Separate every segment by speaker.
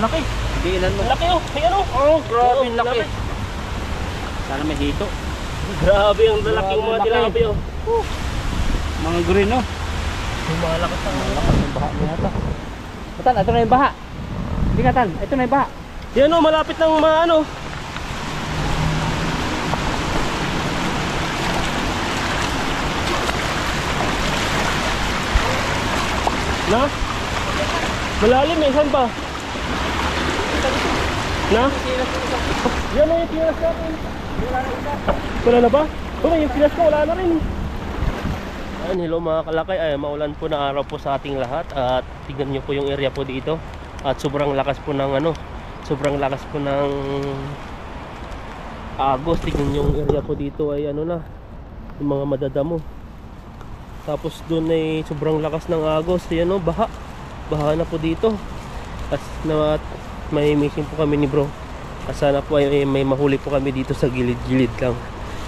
Speaker 1: laki.
Speaker 2: Diinan mo.
Speaker 1: Laki oh. Ayan oh.
Speaker 2: Oh, grabe yung laki. Sana may hito.
Speaker 1: Grabe ang lalaking mga tilapia oh.
Speaker 2: Mga green oh.
Speaker 1: Malakas ang
Speaker 2: Malakas yung baha niya ata. Tan, ito na yung baha. Hindi ka Tan, ito na yung baha.
Speaker 1: yan oh, malapit ng mga ano. Na? Malalim eh, saan ba? Na? Yan o yung pinas natin. Wala na ba? Wala yung pinas ko, wala na rin. Ayan, hello mga kalakay. Ay, maulan po na araw po sa ating lahat. At tignan nyo po yung area po dito. At sobrang lakas po ng ano, sobrang lakas po ng agos. Tignan nyo yung area po dito ay ano na, yung mga madadamo. Tapos doon ay sobrang lakas ng agos. Ayan o, baha. Baha na po dito. At may missing po kami ni bro. At sana po ay may mahuli po kami dito sa gilid-gilid lang.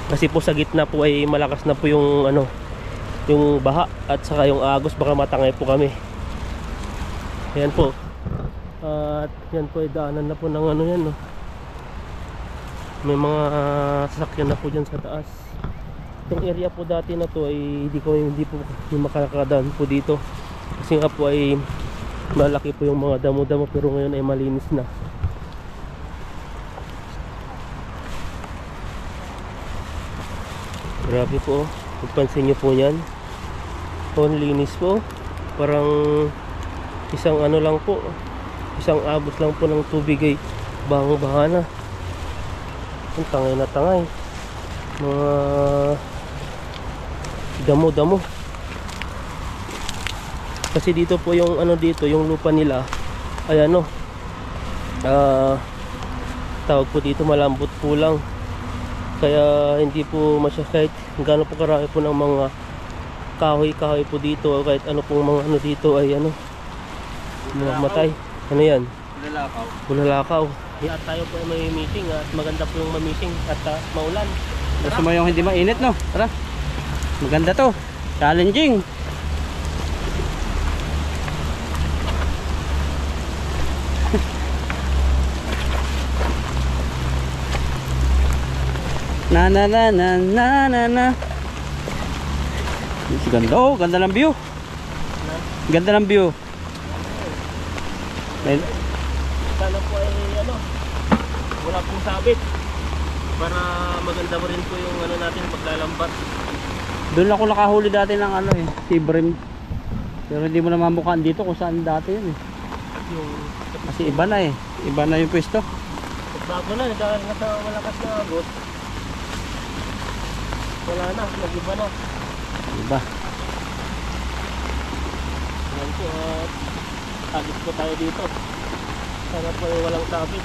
Speaker 1: Kasi po sa gitna po ay malakas na po yung ano, yung baha at saka yung agos, baka matangay po kami. Ayan po. At yan po ay daanan na po ng ano yan no. May mga sasakyan na po dyan sa taas. Itong area po dati na to ay hindi po makakadaan po dito. Kasi nga po ay malaki po yung mga damo-damo, pero ngayon ay malinis na. Grabe po oh. Pagpansin nyo po yan. Oh, linis po. Parang isang ano lang po, isang abot lang po ng tubig ay bahang-baha na. Ang tangay na tangay. Mga damo-damo. Kasi dito po yung ano dito, yung lupa nila ay ano, tawag po dito malambot po lang. Kaya hindi po kahit gaano po karami po ng mga kahoy-kahoy po dito, kahit ano pong mga ano dito ay ano, matay. Ano yan?
Speaker 2: Bulalakaw.
Speaker 1: Bulalakaw. At tayo po ay may meeting at maganda po yung ma-meeting at maulan.
Speaker 2: Gusto mo yung hindi mainit no? Tara. Maganda to. Challenging. Na na na na na na na. Ganda oh, ganda ng view. Ganda ng view.
Speaker 1: Sana po ay ano, wala pong sabit para maganda mo rin po yung ano natin paglalambat.
Speaker 2: Doon ako nakahuli dati ng ano eh, Sibrim. Pero hindi mo na mamukhaan dito kung saan dati yun eh.
Speaker 1: Yung
Speaker 2: Kasi iba na eh. Iba na yung pwesto.
Speaker 1: bago na, dahil nga sa malakas na agos, wala na, nag-iba na.
Speaker 2: Iba.
Speaker 1: Yan po, agos po tayo dito. Sana po ay walang sabit.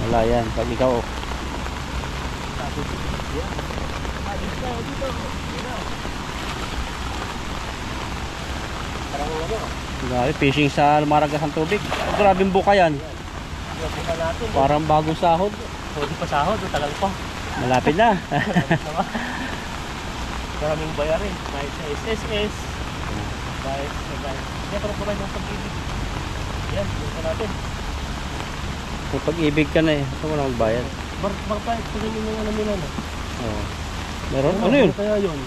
Speaker 2: Wala yan. Pag ikaw oh.
Speaker 1: Sabit. Yan. Agos tayo dito. Yan. Parang ano.
Speaker 2: Grabe, fishing sa lumaragas ng tubig. Grabe yung buka yan.
Speaker 1: Nabuka natin.
Speaker 2: Parang bagong sahod.
Speaker 1: Hindi pa sahod, tagal pa.
Speaker 2: Malapit na.
Speaker 1: Maraming bayarin. Kahit sa SSS. Kahit sa guys. Kaya parang provide ng pag-ibig. Yan, yun pa natin.
Speaker 2: Kung pag-ibig ka na eh. Ito mo na magbayad.
Speaker 1: Barpahit ko rin yung ano nila.
Speaker 2: Oo. Meron? Ano yun?
Speaker 1: Kaya yun.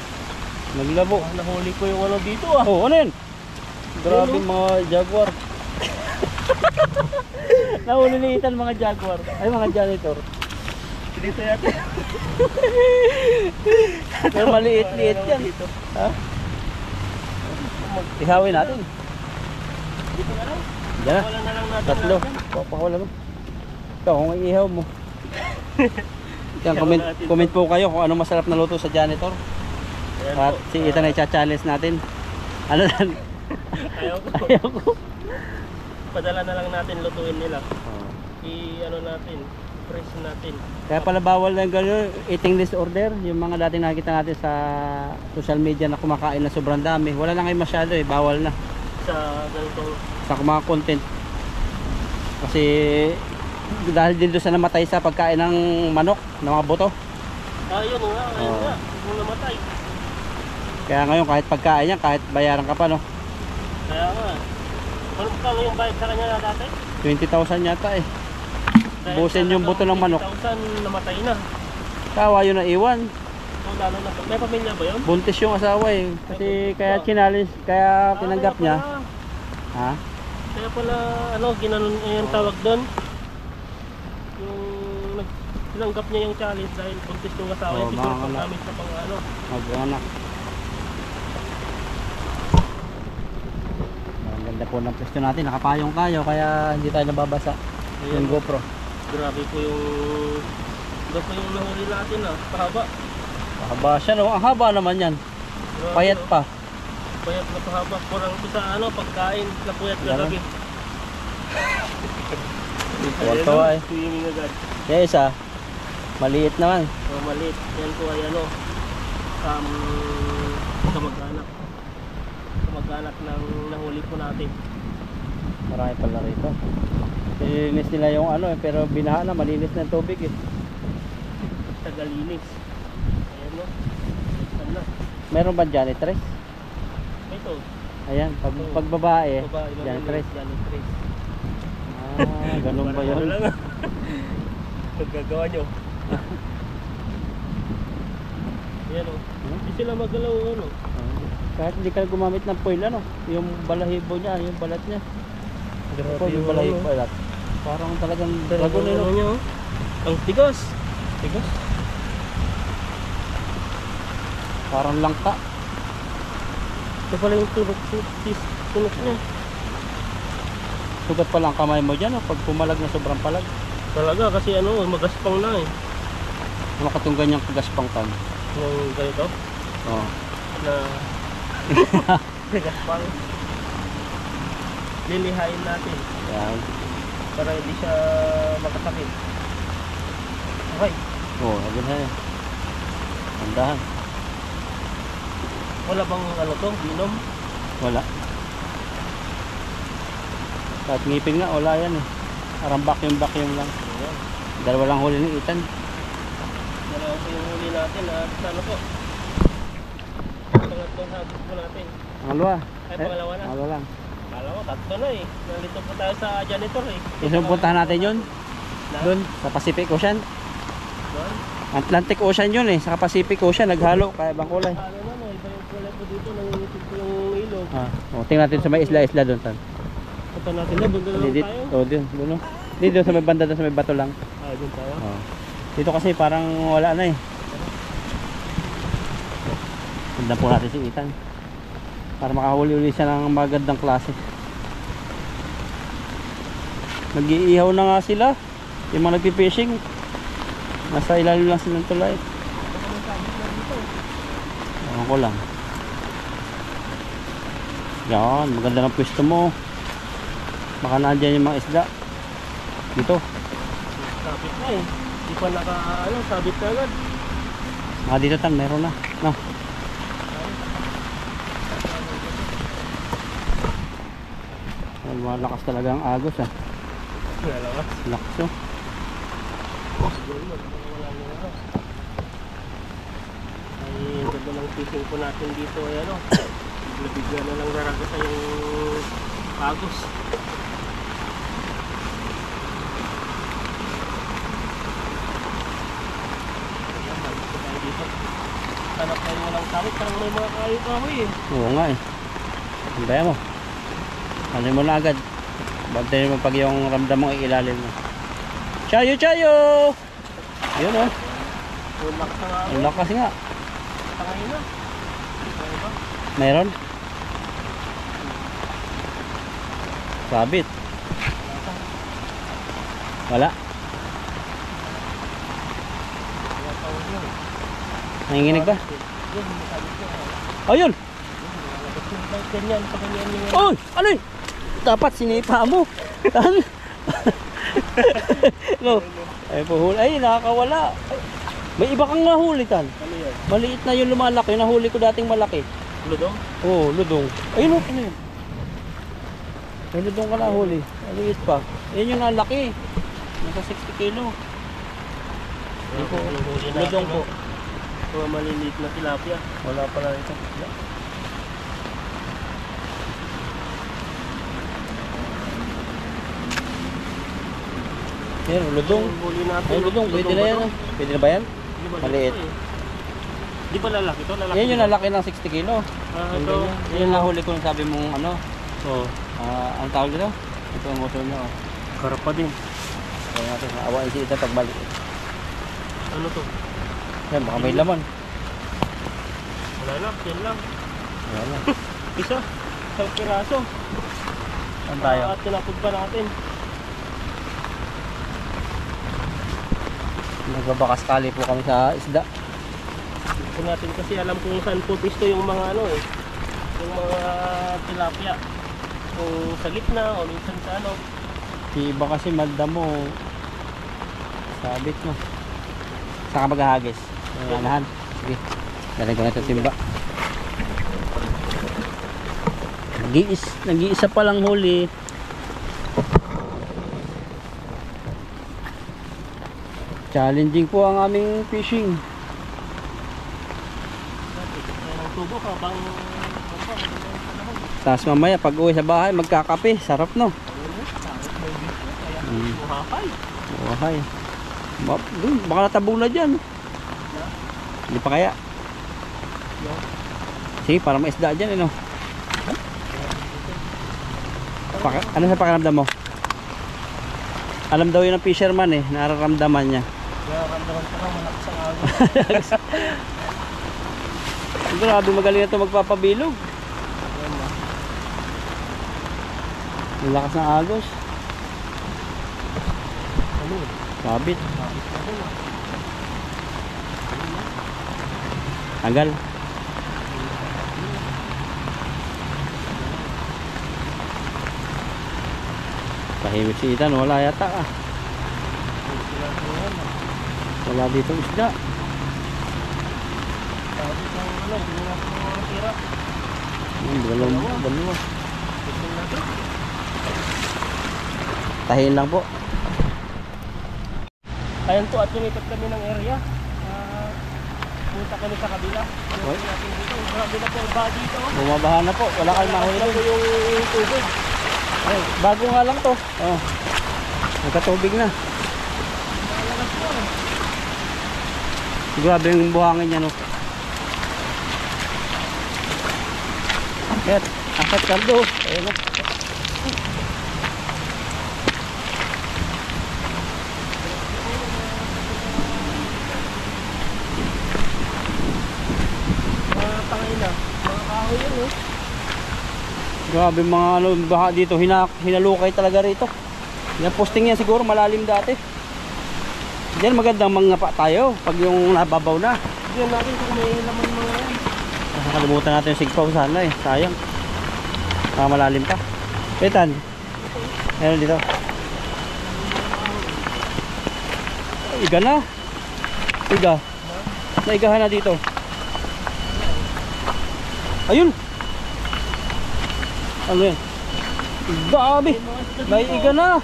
Speaker 2: Naglabo.
Speaker 1: Nahuli ko yung ano dito ah.
Speaker 2: Oh, ano yun? Grabe mga jaguar. Nahulilitan mga jaguar. Ay mga janitor.
Speaker 1: Dito yata.
Speaker 2: Pero maliit-liit yan. Ha? Ihawin natin.
Speaker 1: Dito na lang.
Speaker 2: Diyan na.
Speaker 1: Wala na lang natin.
Speaker 2: Tatlo. Pakawala mo. Ikaw kung ihaw mo. Yan, comment po kayo kung ano masarap na luto sa janitor. At si Ethan ay cha-challenge natin. Ano lang?
Speaker 1: Ayaw ko.
Speaker 2: Ayaw ko.
Speaker 1: Padala na lang natin, lutuin nila. I-ano natin, press natin.
Speaker 2: Kaya pala bawal na gano'n, eating disorder. Yung mga dating nakikita natin sa social media na kumakain na sobrang dami. Wala na ngayon masyado eh, bawal na.
Speaker 1: Sa ganitong...
Speaker 2: Sa mga content. Kasi dahil din doon sa namatay sa pagkain ng manok, ng mga buto.
Speaker 1: Yun nga, ayun nga. Kung namatay.
Speaker 2: Kaya ngayon kahit pagkain yan, kahit bayaran ka pa no.
Speaker 1: Kaya nga. Ano yung bayad sa kanya na dati?
Speaker 2: 20,000 yata eh.
Speaker 1: Dahil
Speaker 2: Busin yung buto ng manok.
Speaker 1: 20,000 namatay na.
Speaker 2: Kawa yun na iwan.
Speaker 1: So, lalo na, may pamilya ba yun?
Speaker 2: Buntis yung asawa eh. Kasi kaya chinalis, kaya tinanggap
Speaker 1: kaya
Speaker 2: niya.
Speaker 1: pala.
Speaker 2: Ha?
Speaker 1: Kaya pala, ano, ginanon yung tawag doon. Yung tinanggap niya yung challenge dahil buntis yung asawa niya.
Speaker 2: Oo,
Speaker 1: Siguro
Speaker 2: mga anak.
Speaker 1: paggamit sa pang ano.
Speaker 2: Mag-anak. Ang ganda po ng pwesto natin. Nakapayong kayo kaya hindi tayo nababasa. Yung GoPro.
Speaker 1: Grabe po yung... Grabe po yung nahuli natin ah. Pahaba.
Speaker 2: Mahaba siya no. Ang haba naman yan.
Speaker 1: Grabe,
Speaker 2: Payat
Speaker 1: oh.
Speaker 2: pa.
Speaker 1: Payat na pahaba. Kurang sa ano, pagkain. Napuyat na
Speaker 2: Ganun.
Speaker 1: lagi.
Speaker 2: Tuwa eh.
Speaker 1: Swimming agad.
Speaker 2: Kaya isa, maliit naman.
Speaker 1: So, maliit. Yan po ay ano, kamag-anak. Kamag-anak ng nahuli po natin.
Speaker 2: Marami pala rito. Nilinis nila yung ano eh, pero binaha na, malinis na yung tubig eh.
Speaker 1: Tagalinis. Ayan no. Ano?
Speaker 2: Meron ba janitress?
Speaker 1: Ito.
Speaker 2: Ayan, pag babae,
Speaker 1: Babae,
Speaker 2: janitress.
Speaker 1: Janitress.
Speaker 2: Ah, ganun ba
Speaker 1: Parang
Speaker 2: yun?
Speaker 1: ano lang ah. Pagkagawa nyo. Ayan o. Hindi sila magalaw ano.
Speaker 2: Kahit hindi ka gumamit ng foil ano, yung balahibo niya, yung balat niya.
Speaker 1: Grabe
Speaker 2: Yung balahibo balat. Parang talagang dragon
Speaker 1: ano
Speaker 2: eh.
Speaker 1: nyo. Ang tigas.
Speaker 2: Tigas. Parang langka.
Speaker 1: Ito pala yung tunog niya.
Speaker 2: Sugat pa lang kamay mo dyan pag pumalag na sobrang palag.
Speaker 1: Talaga kasi ano, magaspang na eh.
Speaker 2: Ano katong ganyang kagaspang tan?
Speaker 1: Yung ganito
Speaker 2: Oo.
Speaker 1: na magaspang. Lilihain natin
Speaker 2: Yan.
Speaker 1: para hindi siya makasakit. Okay.
Speaker 2: Oo, agad na eh. Tandahan.
Speaker 1: Wala bang ano to, binom?
Speaker 2: Wala. Kahit ngipin nga, wala yan eh. Parang vacuum lang.
Speaker 1: Ayan.
Speaker 2: Dalawa lang huli ng Ethan.
Speaker 1: Dalawa po yung huli natin at ano po. Pangatlong habit po natin.
Speaker 2: Pangalawa.
Speaker 1: Ay, pangalawa na.
Speaker 2: Pangalawa lang.
Speaker 1: Kala ko, tatlo na eh. Nandito po tayo sa janitor eh.
Speaker 2: Isang puntahan natin yun.
Speaker 1: Na?
Speaker 2: Doon, sa Pacific Ocean.
Speaker 1: Doon?
Speaker 2: Atlantic Ocean yun eh. Sa Pacific Ocean, naghalo. Kaya ibang kulay.
Speaker 1: Ano na no, iba yung kulay po dito. Nangingitig po yung ilog.
Speaker 2: Tingnan natin sa may isla doon. Tan.
Speaker 1: Punta natin na, bunda lang
Speaker 2: Dito,
Speaker 1: tayo.
Speaker 2: doon. Dito sa may banda, doon sa may bato lang.
Speaker 1: Ah, doon tayo.
Speaker 2: Dito kasi parang wala na eh. Ganda po natin si Ethan. Para makahuli-uli siya ng magandang klase. Nag-iihaw na nga sila. Yung mga nagpipishing. Nasa ilalim lang silang tulay. Ewan ko lang. Yan, maganda ng pwesto mo. Baka nandiyan yung mga isda. Dito.
Speaker 1: Sabit na eh. Di pa sabit na agad.
Speaker 2: Dito tan, meron na. No. Malakas talaga ang agos ah.
Speaker 1: Nalawas.
Speaker 2: Lakas oh.
Speaker 1: Siguro wala nyo. Ay, ganda ng fishing po natin dito ay ano. Bigla na lang raragasa yung agos. Ayan, magkita tayo dito. Hanap tayo walang kawit, parang may mga kahoy eh.
Speaker 2: Oo nga eh. Hintaya mo. Ano mo na agad. Bantayin mo pag yung ramdam mo ay ilalim mo. Chayo, chayo! Yun oh.
Speaker 1: Yung lakas na nga ako.
Speaker 2: Ang lakas nga.
Speaker 1: Tangay na. Ano ba?
Speaker 2: Meron? Sabit. Wala.
Speaker 1: Wala tawag yun.
Speaker 2: Nanginginig ba?
Speaker 1: Yun, sabi ko.
Speaker 2: Ayun!
Speaker 1: Ganyan, sa ganyan yung...
Speaker 2: Oy! Ano yun? Dapat sinipa mo. Tan. No. Ay, puhuli. Ay, nakakawala. May iba kang nahuli, Tan.
Speaker 1: Ano yan?
Speaker 2: Maliit na yung lumalaki. Nahuli ko dating malaki.
Speaker 1: Ludong?
Speaker 2: Oo, ludong. Ayun o, ano yun? May ludong ka nahuli. Maliit pa. Ayun yung nalaki. Nasa 60 kilo.
Speaker 1: Yung
Speaker 2: po.
Speaker 1: huli natin.
Speaker 2: Ludong po.
Speaker 1: Mga maliliit na tilapia.
Speaker 2: Wala pala ito. Yan, ludong.
Speaker 1: Yung huli natin.
Speaker 2: Ay, ludong. Pwede na
Speaker 1: ba
Speaker 2: yan.
Speaker 1: to?
Speaker 2: ah. Pwede na ba yan?
Speaker 1: Hindi ba
Speaker 2: Maliit.
Speaker 1: dito Di ba lalaki to? Lalaki
Speaker 2: Yan yung
Speaker 1: to?
Speaker 2: lalaki ng 60 kilo.
Speaker 1: Ito.
Speaker 2: Yan yung nahuli ko nung sabi mong ano.
Speaker 1: Oh,
Speaker 2: Ang tawag dito? Ito ang gusto niya.
Speaker 1: karap pa din.
Speaker 2: Kaya natin, awain si Ita pagbalik.
Speaker 1: Ano to?
Speaker 2: Yan, baka may laman.
Speaker 1: Wala na, yan lang.
Speaker 2: Yan lang.
Speaker 1: Isa, isang piraso.
Speaker 2: Saan tayo?
Speaker 1: At tinapod pa natin.
Speaker 2: Nagbabakaskali po kami sa isda.
Speaker 1: Gusto natin kasi alam kung saan po pisto yung mga ano eh. Yung mga tilapia. Kung sa gitna o minsan sa ano.
Speaker 2: Yung iba kasi madamo. Sabit mo. Saan ka maghahagis? Anahan. Sige. Daling ko na ito timba. Nag-iisa pa lang huli. Challenging po ang aming fishing.
Speaker 1: Ang tubo ka bang
Speaker 2: Tapos mamaya pag uwi sa bahay magkakape. Sarap no.
Speaker 1: muhakay.
Speaker 2: Okay. Baka natabong na dyan. Hindi pa kaya. Sige, para may isda dyan ano. Ano sa pakiramdam mo? Alam daw yun ng fisherman eh. Nararamdaman niya.
Speaker 1: Nararamdaman ko lang malakas ang agos.
Speaker 2: Grabe magaling na ito magpapabilog. Ang lakas ng agos.
Speaker 1: Ano?
Speaker 2: Sabit. Tanggal. Tahimik si Ethan, wala yata ah. Wala dito isda.
Speaker 1: Sabi ng ano, hindi na natin mga tira.
Speaker 2: Dalawa.
Speaker 1: Gusto natin.
Speaker 2: Tahin lang po.
Speaker 1: Ayan po at lumipat kami ng area. Punta kami sa kabila.
Speaker 2: Oy.
Speaker 1: Natin dito. Grabe na po ang baha dito.
Speaker 2: Bumabaha na po, wala kayong mahuli
Speaker 1: Ito po
Speaker 2: doon.
Speaker 1: yung tubig.
Speaker 2: Ay, bago nga lang to. Oh. Nagkatubig na.
Speaker 1: Malakas po.
Speaker 2: Grabe yung buhangin niya no. Ayan, akat kaldo. Ayan o.
Speaker 1: Mga tangina. Mga kahoy yun eh.
Speaker 2: Grabe mga ano, baha dito. Hinalukay talaga rito. Yung posting yan siguro malalim dati. Diyan magandang mga pa tayo pag yung nababaw na.
Speaker 1: Diyan natin kung may laman mga yan.
Speaker 2: Nakalimutan natin yung sigpaw sana eh. Sayang. Malalim pa. Petan. Ayan dito. Iga na. Iga. Naigahan na dito. Ayun. Ano yan? Grabe. Naiiga na.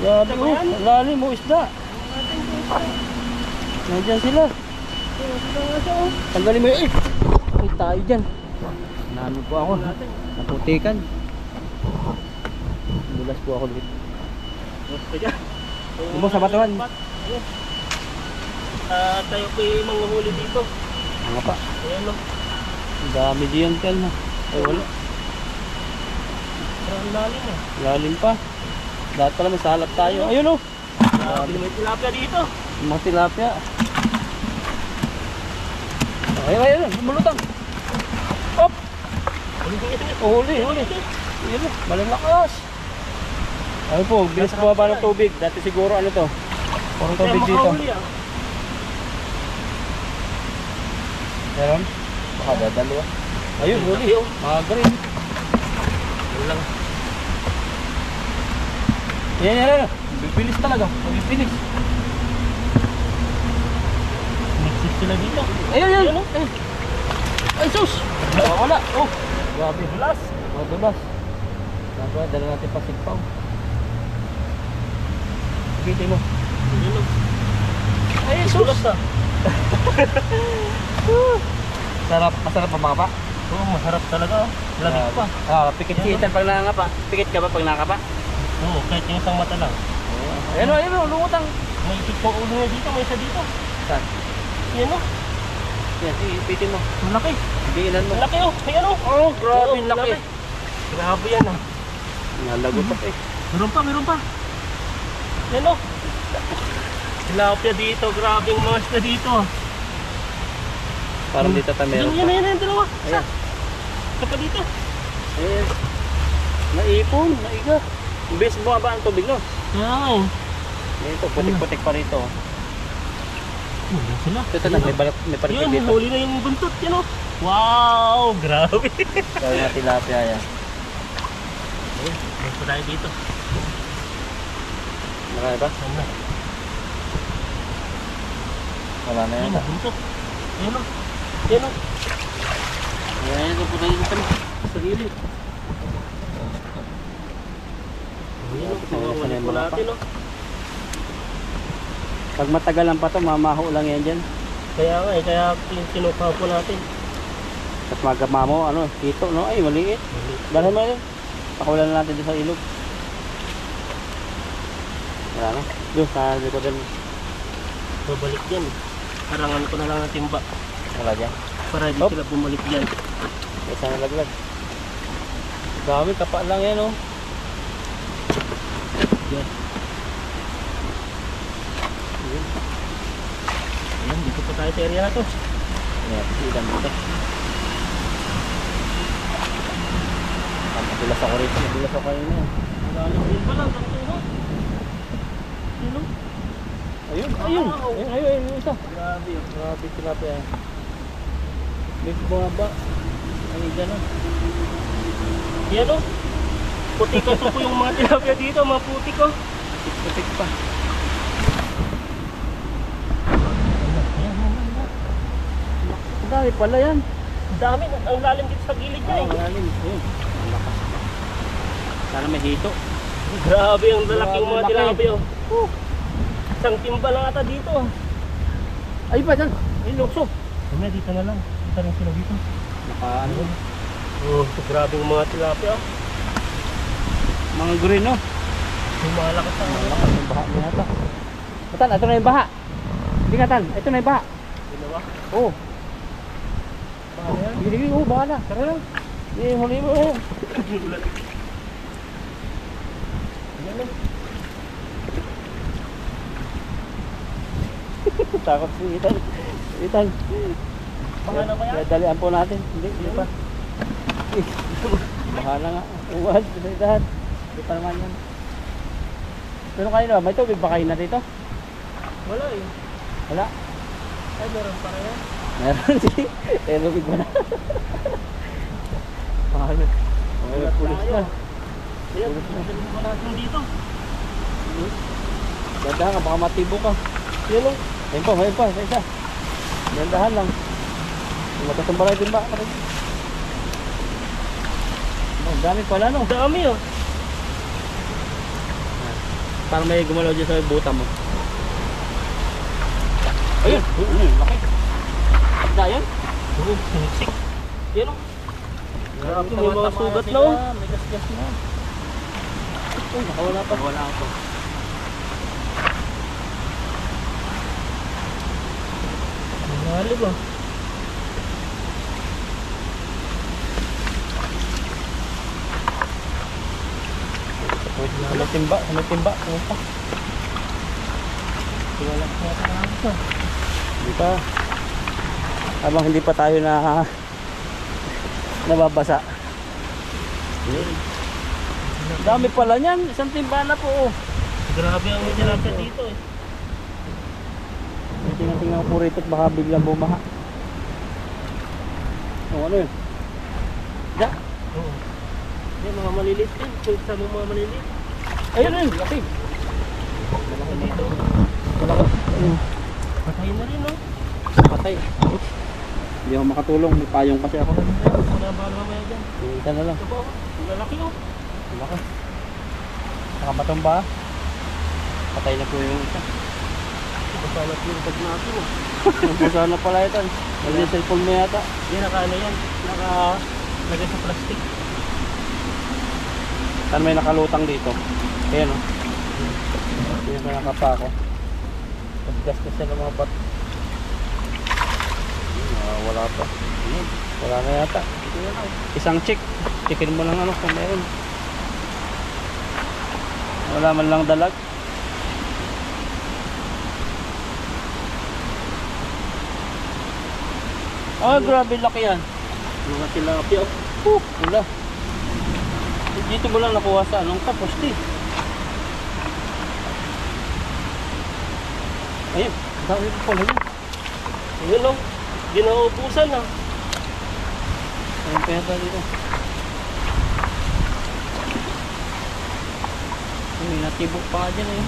Speaker 2: Grabe oh. Lalim mo isda. Nandiyan sila. Tanggalin mo yun. Ay tayo dyan. Nano po ako. Naputikan. Bulas po ako dito. Lumos sa batuhan.
Speaker 1: Tayo po yung mga huli dito.
Speaker 2: Mga pa.
Speaker 1: Ayan o.
Speaker 2: Ang dami diyan tel na. Ay wala.
Speaker 1: Parang lalim eh.
Speaker 2: Lalim pa. Dapat pala may salap tayo. Ayun oh.
Speaker 1: Grabe may tilapia dito.
Speaker 2: Mga tilapia. Ayun ayun. Lumulutang. Op. Huli. Ayun oh. Malalakas. Ayun po. Bilis bumaba ng tubig. Dati siguro ano to. Parang tubig dito. Meron? Baka dadalo ah. Ayun, huli oh. Mga green.
Speaker 1: Yun lang.
Speaker 2: Yan. Bibilis talaga. Bibilis.
Speaker 1: Mixit sila dito.
Speaker 2: Ayun. Ay sus. Wala. Oh. Grabe.
Speaker 1: Bulas.
Speaker 2: Madulas. Dapat dala natin pa sigpaw. Bitin mo.
Speaker 1: Yun o.
Speaker 2: Ay sus.
Speaker 1: Bulas ah.
Speaker 2: Masarap pa mga pa.
Speaker 1: Oo, masarap talaga oh. Lamig pa.
Speaker 2: Pikit si Ethan pag nangangapa. Pikit ka ba pag nangangapa?
Speaker 1: Oo, kahit yung isang mata lang.
Speaker 2: Ayun o, lumutang.
Speaker 1: May itik pang ulo niya dito, may isa dito.
Speaker 2: Saan?
Speaker 1: Yan o,
Speaker 2: Yan, ipitin mo.
Speaker 1: malaki.
Speaker 2: Higiinan mo.
Speaker 1: Malaki o, ayan o.
Speaker 2: Oh, grabe,
Speaker 1: Oo,
Speaker 2: laki.
Speaker 1: Grabe yan ah.
Speaker 2: Nalagot ako eh.
Speaker 1: Meron pa. Yan o. Tilapia dito, grabe yung mga isda dito ah.
Speaker 2: Parang dito tayo meron pa.
Speaker 1: Yan, dalawa. Isa.
Speaker 2: Ayan.
Speaker 1: Isa pa dito.
Speaker 2: Ayan. Naipon, naiga. Imbes bumaba ang tubig no?
Speaker 1: Kaya nga eh.
Speaker 2: Ito, putik-putik pa rito.
Speaker 1: Wala sila.
Speaker 2: Ito na, may paritig
Speaker 1: Yun,
Speaker 2: dito.
Speaker 1: huli na yung buntot, yan o. Wow, grabe.
Speaker 2: Gawin na tilapia yan.
Speaker 1: Ayun, may pa tayo dito.
Speaker 2: Marami ba?
Speaker 1: Saan na?
Speaker 2: Wala na yan.
Speaker 1: Ayun, buntot. Ayun o. Yan o.
Speaker 2: Ayan, ito po tayo dito.
Speaker 1: Sa gilid. Ayun o, pagkakulit po natin o.
Speaker 2: Pag matagalan pa to, mamaho lang yan dyan.
Speaker 1: Kaya nga eh, kaya kinukuha po natin.
Speaker 2: Tapos magama mo, ano, hito, no? Ay, maliit. Dalhin mo yun. Pakulan na natin doon sa ilog. Wala na. Doon, sa likodan mo.
Speaker 1: Babalik yan. Harangan ko na lang ng timba.
Speaker 2: Wala dyan.
Speaker 1: Para di
Speaker 2: Hop.
Speaker 1: sila bumalik dyan.
Speaker 2: Isa na laglag. Dami, tapa lang yan, oh.
Speaker 1: Yan. Ayan, dito po tayo sa area na to.
Speaker 2: Ayan, ilan dito. Madulas ako rito, madulas ako kayo na yan.
Speaker 1: Malalim din pala, ganito no? Sino?
Speaker 2: Ayun,
Speaker 1: Wow.
Speaker 2: ayun, yung isa.
Speaker 1: Grabe yun.
Speaker 2: Grabe, tilapia yan. May bumaba. Ay, dyan, oh.
Speaker 1: Yan o. Puti ko po yung mga tilapia dito, mga puti ko.
Speaker 2: Putik pa. Ang dami pala yan.
Speaker 1: Ang dami, ang lalim dito sa gilid niya eh.
Speaker 2: Malalim. Ayun. Ang lakas. Sana may hito.
Speaker 1: Grabe ang lalaking mga
Speaker 2: Grabe,
Speaker 1: tilapia. Oh. Isang timba lang ata dito ah.
Speaker 2: Ay pa dyan. Ay, lukso.
Speaker 1: Kaya dito na lang. Dito lang sila dito.
Speaker 2: Naka ano.
Speaker 1: Oh, grabe yung mga tilapia.
Speaker 2: Mga green, no?
Speaker 1: Yung malakas ang
Speaker 2: Malakas yung baha niya ata. Tan, ito na yung baha. Hindi ka, Tan. Ito na yung baha.
Speaker 1: Dalawa.
Speaker 2: Oo.
Speaker 1: Baka na yan.
Speaker 2: Sige, oo, baha na. Tara lang. Hindi, huli mo.
Speaker 1: Yan o.
Speaker 2: Takot si Itan. Itan.
Speaker 1: Baka na ba yan?
Speaker 2: Dalian po natin. Hindi pa. Bahala nga. Uwan, pinagdahan. Hindi pa naman yan. Pero kayo na, may tubig ba kayo na dito?
Speaker 1: Wala eh.
Speaker 2: Wala.
Speaker 1: Ay, meron pa yan.
Speaker 2: Meron sige. Eh, tubig ba na? Paano? May pulis na.
Speaker 1: Ayan, nagdaling pa natin dito.
Speaker 2: Dandahan ka, baka matibo ka.
Speaker 1: Yan o.
Speaker 2: Ayun pa, isa. Dandahan lang. Magkatumba rin din ba? Ang dami pala, no?
Speaker 1: Ang dami o.
Speaker 2: Parang may gumalaw dyan sa buta mo. Ayun! Laki! Abda yun?
Speaker 1: Oo, sinisik. Yan o. Grabe, may mga sugat na o.
Speaker 2: May gas-gas na. Uy, nakawala pa. Nakawala ako.
Speaker 1: Malalim ah.
Speaker 2: May timba. Ano pa?
Speaker 1: Wala pa natin nakakita.
Speaker 2: Hindi pa. Habang hindi pa tayo na nababasa. Dami pala niyan. Isang timba na po. Oh.
Speaker 1: Grabe ang tilapia dito eh.
Speaker 2: Tingnan ko rito at baka biglang bumaha. Oh, ano yun? Da?
Speaker 1: Oo. Yan, mga maliliit din. Kung sa mga maliliit.
Speaker 2: Ayun, laki.
Speaker 1: Malaki dito.
Speaker 2: Malaki.
Speaker 1: Patay na rin no.
Speaker 2: Patay. Hindi ako makatulong. May payong kasi ako.
Speaker 1: Wala ba mamaya dyan?
Speaker 2: Tingnan na lang.
Speaker 1: Ito po. Ang lalaki oh.
Speaker 2: Laki. Nakabatomba. Patay na po yung isa.
Speaker 1: Ito pa na yung tag natin oh.
Speaker 2: Pusa na pala ito. Hindi yung cellphone mo yata.
Speaker 1: Yan, naka-ano yan. Lagay sa plastic.
Speaker 2: Saan may nakalutang dito? Ayan o. Ayan. May nakapa ako. Paggasgas na ng mga bat. Wala pa. Wala na yata. Isang check. Checkin mo lang ano kung meron. Wala man lang dalag. Ah, grabe laki yan.
Speaker 1: Mga tilapia.
Speaker 2: Wala. Dito mo lang nakuha sa anong tapos di. Ayun, dami pa pala yun.
Speaker 1: Ayun o. Ginaubusan na.
Speaker 2: Ayun pa yata dito. May natibok pa nga dyan eh.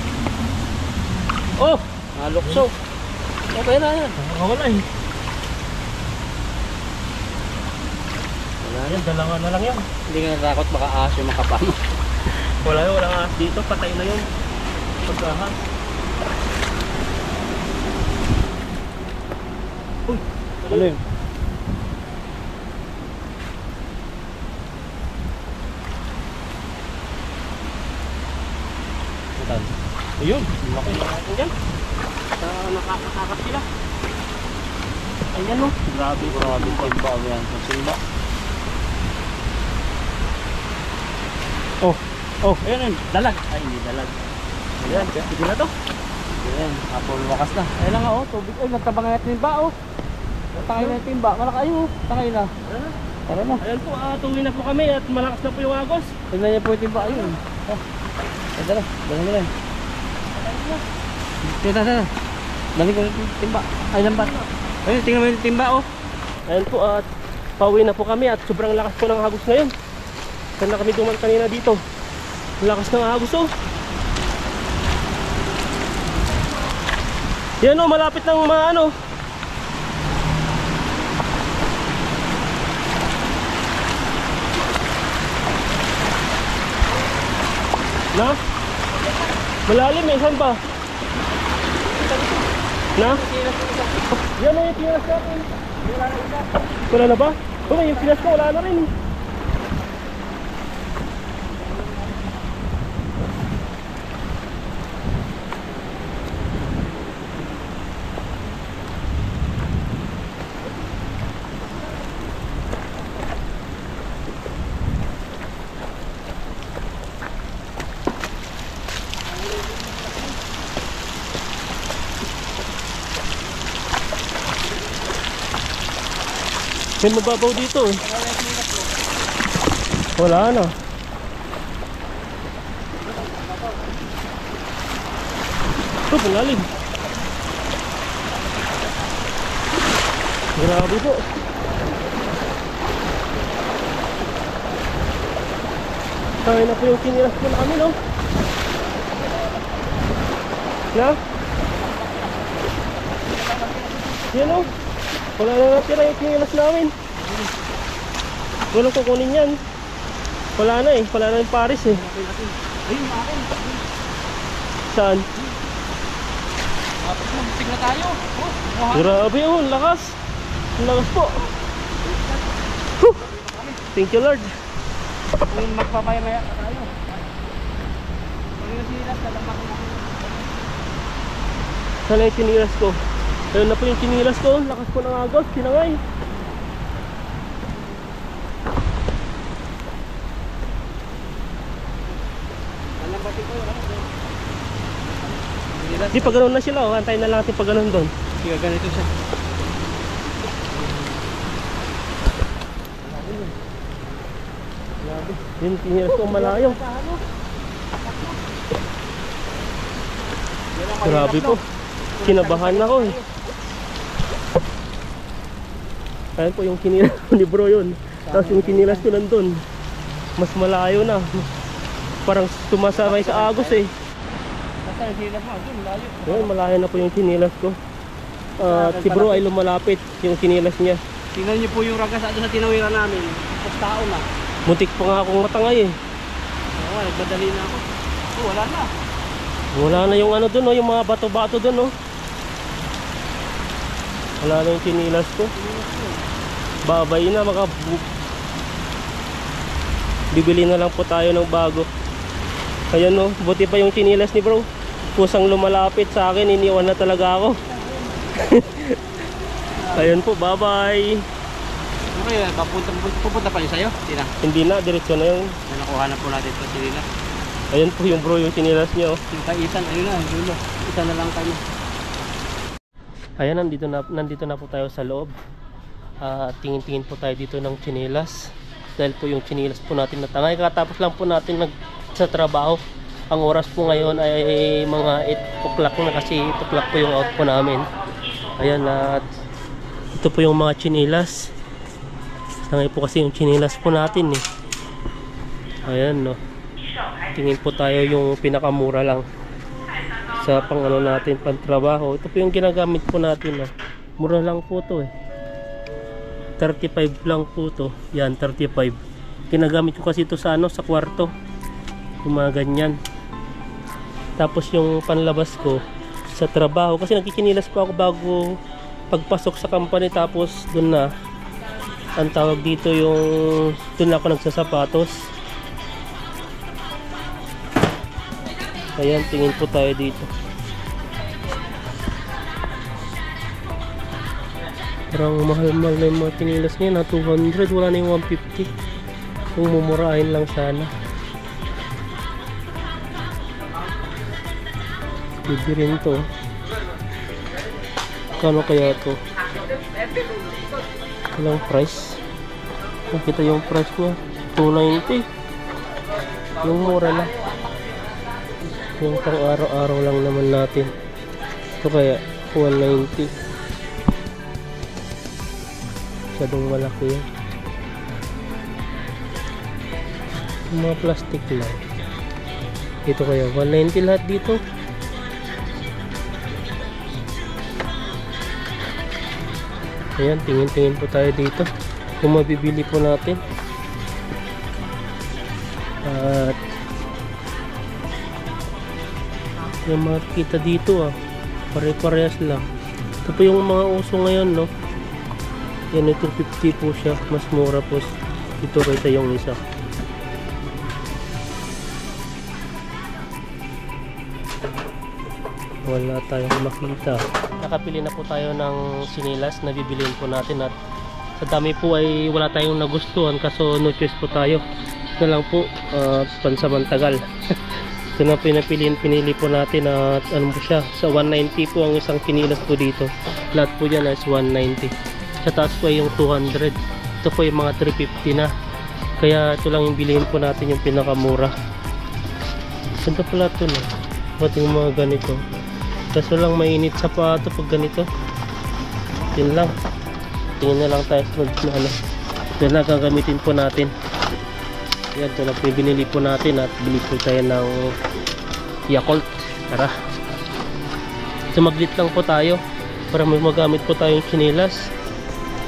Speaker 2: Oh! Nalukso. Okay na yan.
Speaker 1: Wala eh.
Speaker 2: Wala na.
Speaker 1: Yan, dalawa na lang yan.
Speaker 2: Hindi ka natakot baka aso yung makapama.
Speaker 1: Wala yun, walang ahas dito. Patay na yun. Pagkahas. Uy!
Speaker 2: Ano yun? Saan?
Speaker 1: Ayun, laki na natin dyan. Nakakakas sila. Ayan o.
Speaker 2: Grabe, grabe. Simba o yan. Simba. Oh, ayun yun. Dalag. Ay, hindi dalag.
Speaker 1: Ayan, sige na to.
Speaker 2: Ayan, apol wakas na. Ayun lang oh, tubig. Ay, nagtabang na yung timba oh. Tangay na yung timba. Malaki ayun. Tangay na. Tara na.
Speaker 1: Ayan po, tuwi na po kami at malakas na po yung agos.
Speaker 2: Tignan niya po yung timba. Ayun. Ay, dala. Dala mo lang. Tara. Dali ko yung timba. Ay, lambat. Ayun, tingnan mo yung timba oh.
Speaker 1: Ayan po, at pauwi na po kami at sobrang lakas po ng agos ngayon. Saan na kami duman kanina dito. Lakas ng agos oh. Yan oh, malapit ng mga ano. Na? Malalim eh, saan ba? Na? Yan oh, yung pinas natin. Wala na ba? Okay, yung pinas ko wala na rin. May mababaw dito eh. Wala na. Ito, palalim. Grabe po. Kaya na po yung kinilas po na kami, no? Na? Yan, no? Wala na natira yung kinilas namin. Walang kukunin yan. Wala na eh. Wala na yung Paris eh. Saan?
Speaker 2: Tingnan na tayo.
Speaker 1: Grabe oh, lakas. Lakas po. Whew. Thank you Lord.
Speaker 2: Kung magpamaya-maya tayo. Pag yung silas, talamak na.
Speaker 1: Sana yung kinilas ko. Ayun na po yung kinilas ko. Lakas po ng agos. Kinangay.
Speaker 2: Alambatin ko yun.
Speaker 1: Di pag ganun na sila oh. Antayin na lang natin pag ganun doon.
Speaker 2: Sige, ganito siya.
Speaker 1: Yun yung kinilas ko malayo. Grabe po. Kinabahan ako eh. Ayan po yung kinilas ko ni bro yun. Tapos yung kinilas ko nandun. Mas malayo na. Parang tumasamay sa agos eh.
Speaker 2: Basta yung silas mo, doon, layo.
Speaker 1: Ayan, malayo na po yung kinilas ko. Si bro ay lumalapit yung kinilas niya.
Speaker 2: Tingnan niyo po yung ragas doon sa tinawiran namin. Tapos tao na.
Speaker 1: Muntik pa nga akong matangay eh.
Speaker 2: Oo, nagmadali na ako. Oh, wala na.
Speaker 1: Wala na yung ano dun oh, yung mga bato-bato dun oh. Wala na yung kinilas ko. Babay na bibili na lang po tayo ng bago. Ayan oh, buti pa yung kinilas ni bro. kusang lumalapit sa akin, iniwan na talaga ako. Ayun po, bye bye.
Speaker 2: Okay, pupunta pa rin sa'yo? Hindi na.
Speaker 1: Hindi na, diretso na yun.
Speaker 2: Nakuha na po natin ito sila.
Speaker 1: Ayun po yung bro, yung sinilas nyo.
Speaker 2: Yung kaisan, ayun na, dulo. Isa na lang kayo.
Speaker 1: Ayan, nandito na po tayo sa loob. Tingin-tingin po tayo dito ng tsinelas. Dahil po yung tsinelas po natin natangay. Katapos lang po natin sa trabaho. Ang oras po ngayon ay mga 8 o'clock na kasi 8 o'clock po yung out po namin. Ayan, at ito po yung mga tsinelas. Tangay po kasi yung tsinelas po natin eh. Ayan, no. Tingin po tayo yung pinakamura lang sa pang ano natin, pang trabaho. Ito po yung ginagamit po natin, no. Mura lang po to eh. 35 lang po to. Yan, 35. Ginagamit ko kasi ito sa ano, sa kwarto. Yung mga ganyan. Tapos yung panlabas ko sa trabaho, kasi nagkikinilas pa ako bago pagpasok sa company. Tapos dun na, ang tawag dito yung dun ako nagsasapatos. Ayan, tingin po tayo dito. Parang mahal-mahal na yung mga tinilas niya na 200, wala na yung 150. Kung mumurahin lang sana. Bibi rin to. Kano kaya to? Walang price. Nakita yung price niya 290. Yung mura na. Yung pang araw-araw lang naman natin. Ito kaya 190. Masyadong malaki yan. Yung mga plastic lang. Ito kaya 190 lahat dito. Ayan, tingin-tingin po tayo dito kung mabibili po natin. At yung makikita dito pare-parehas lang. Ito po yung mga uso ngayon, no. Yan, ito 50 po siya, mas mura po ito kaysa yung isa. Wala tayong makita. Nakapili na po tayo ng sinilas na bibiliin po natin, at sa dami po ay wala tayong nagustuhan, kaso no choice po tayo. Ito lang po, pansamantagal. Ito na po yung pinili po natin, at ano po siya, sa 190 po ang isang sinilas po dito. Lahat po dyan is 190. Sa taas po ay yung 200. Ito po yung mga 350 na. Kaya ito lang yung bilihin po natin, yung pinakamura. Ito pala ito, no? Ba't yung mga ganito? Kaso lang mainit sa pato pag ganito. Yun lang. Tingin na lang tayo na ano. Ito na gagamitin po natin. Yan, ito na po yung binili po natin, at bili po tayo ng Yakult. Tara. Sumaglit lang po tayo para may magamit po tayong chinilas.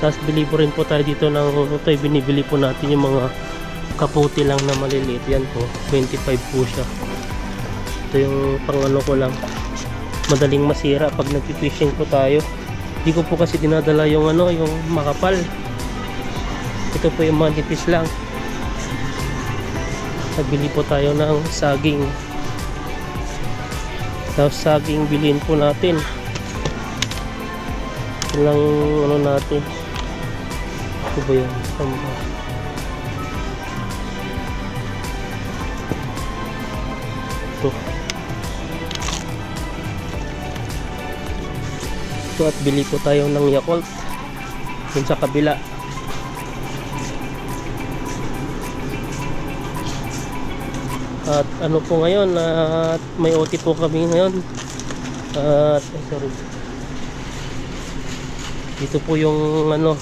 Speaker 1: Tapos bili po rin po tayo dito ng ito, binibili po natin yung mga kaputi lang na maliliit. Yan po, 25 po siya. Ito yung pang ano ko lang, madaling masira pag nagpi-fishing po tayo. Hindi ko po kasi dinadala yung ano, yung makapal. Ito po yung manipis lang. Nagbili po tayo ng saging. Tapos saging bilhin po natin. Ito lang ano natin. Ito ba yun? Samba. Ito. Ito, at bili po tayo ng Yakult dun sa kabila. At ano po ngayon, at may OT po kami ngayon. At sorry. Dito po yung ano,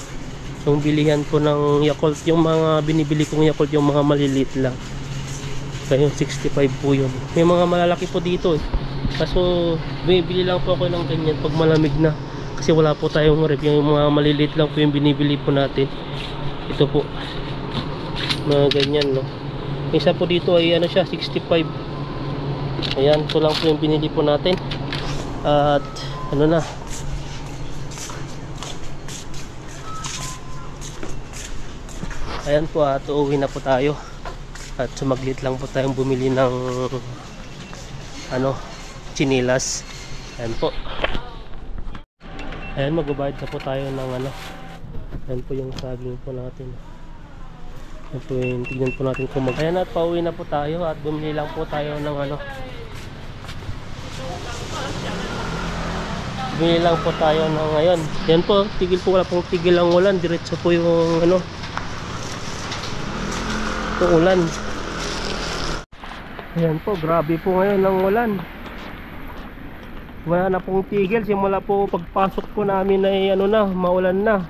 Speaker 1: yung bilihan po ng Yakult, yung mga binibili kong Yakult, yung mga maliliit lang. Kaya yung 65 po yun. May mga malalaki po dito eh. Kaso bumibili lang po ako ng ganyan pag malamig na. Kasi wala po tayong rep, yung mga maliliit lang po yung binibili po natin. Ito po. Mga ganyan, no. Isa po dito ay ano siya, 65. Ayan, ito lang po yung binili po natin. At ano na, ayan po, at uuwi na po tayo. At sumaglit lang po tayong bumili ng ano, chinilas. Ayan po. Ayan, magbabayad na po tayo ng ano. Ayan po yung saging po natin. Ayan po yung tignan po natin kung mag... Ayan, at pauwi na po tayo at bumili lang po tayo ng ano. Bumili lang po tayo ng ngayon. Ayan po, tigil po, wala pong tigil ang ulan. Diretso po yung ano, yung ulan. Ayan po, grabe po ngayon ang ulan. Wala na pong tigil. Simula po pagpasok po namin ay ano na, maulan na.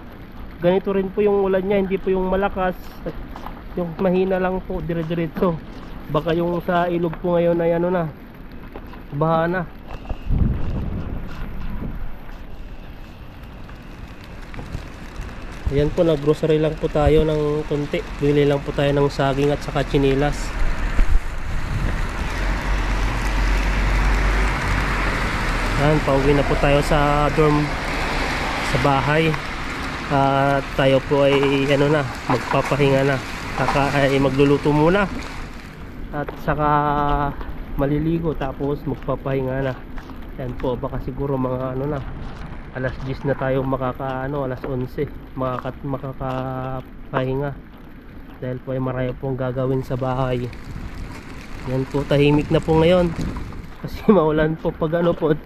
Speaker 1: Ganito rin po yung ulan niya, hindi po yung malakas. Yung mahina lang po, dire-diretso. Baka yung sa ilog po ngayon ay ano na, baha na. Ayan po, nag-grocery lang po tayo ng konti. Bili lang po tayo ng saging at saka chinilas. Ayan, pauwi na po tayo sa dorm, sa bahay. At tayo po ay ano na, magpapahinga na. Saka ay magluluto muna. At saka maliligo, tapos magpapahinga na. Ayan po, baka siguro mga ano na, alas 10 na tayo makakaano, alas 11 makakapahinga. Dahil po ay marami pong gagawin sa bahay. Yan po, tahimik na po ngayon. Kasi maulan po pag ano po,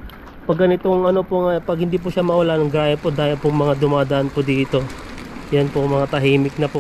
Speaker 1: pag ganitong ano po, pag hindi po siya maulan, gaya po dahil po mga dumadaan po dito. Yan po, mga tahimik na po.